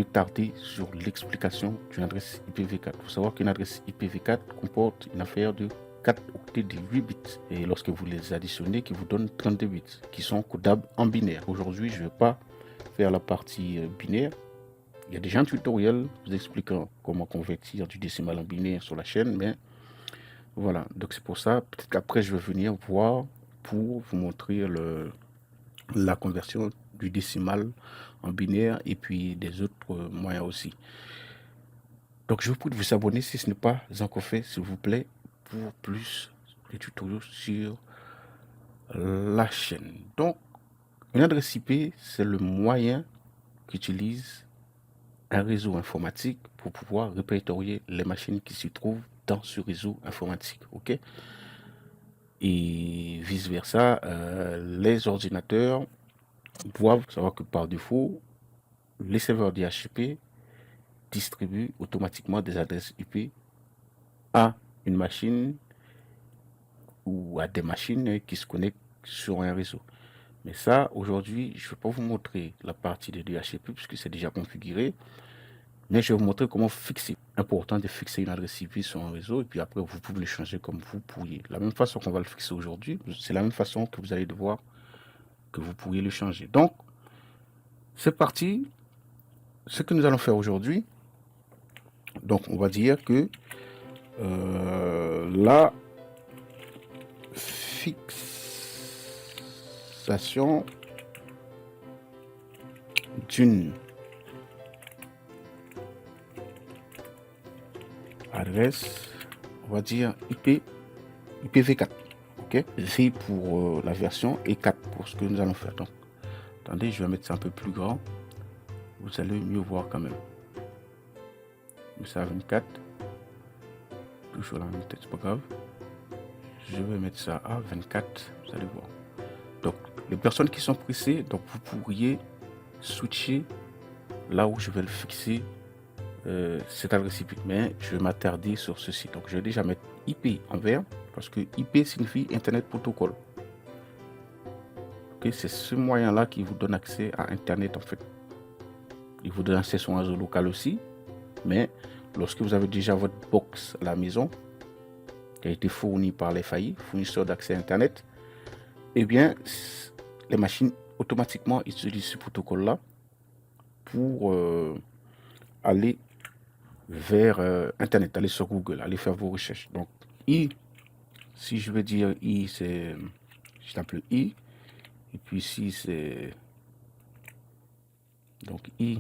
tarder sur l'explication d'une adresse IPv4. Il faut savoir qu'une adresse IPv4 comporte une affaire de 4 octets de 8 bits et lorsque vous les additionnez, qui vous donne 32 bits qui sont codables en binaire. Aujourd'hui, je ne vais pas faire la partie binaire. Il y a déjà un tutoriel vous expliquant comment convertir du décimal en binaire sur la chaîne, mais voilà, donc c'est pour ça, peut-être qu'après je vais venir voir pour vous montrer la conversion du décimal en binaire et puis des autres moyens aussi. Donc je vous prie de vous abonner si ce n'est pas encore fait, s'il vous plaît, pour plus de tutoriels sur la chaîne. Donc, une adresse IP, c'est le moyen qu'utilise un réseau informatique pour pouvoir répertorier les machines qui se trouvent dans ce réseau informatique. Ok? Et vice versa, les ordinateurs doivent savoir que par défaut, les serveurs DHCP distribuent automatiquement des adresses IP à une machine ou à des machines qui se connectent sur un réseau. Mais ça, aujourd'hui, je ne vais pas vous montrer la partie de DHCP puisque c'est déjà configuré. Mais je vais vous montrer comment fixer. Important de fixer une adresse IP sur un réseau et puis après, vous pouvez le changer comme vous pourriez. La même façon qu'on va le fixer aujourd'hui, c'est la même façon que vous allez devoir que vous pourriez le changer. Donc, c'est parti. Ce que nous allons faire aujourd'hui, donc on va dire que la fixation d'une adresse, on va dire IPv4. Ok, c'est pour la version et 4 pour ce que nous allons faire. Donc, attendez, je vais mettre ça un peu plus grand. Vous allez mieux voir quand même. Mais ça à 24. Toujours la même tête, c'est pas grave. Je vais mettre ça à 24. Vous allez voir. Donc, les personnes qui sont pressées, donc vous pourriez switcher là où je vais le fixer cette adresse IP. Mais je vais m'attarder sur ceci. Donc, je vais déjà mettre IP en vert parce que IP signifie Internet Protocol. Okay, c'est ce moyen-là qui vous donne accès à Internet en fait. Il vous donne accès sur un réseau local aussi, mais lorsque vous avez déjà votre box à la maison, qui a été fournie par les FAI, fournisseurs d'accès Internet, eh bien, les machines automatiquement utilisent ce protocole-là pour aller vers Internet, aller sur Google, aller faire vos recherches. Donc, I, si je veux dire I, c'est, je tape le I, et puis ici c'est, donc I,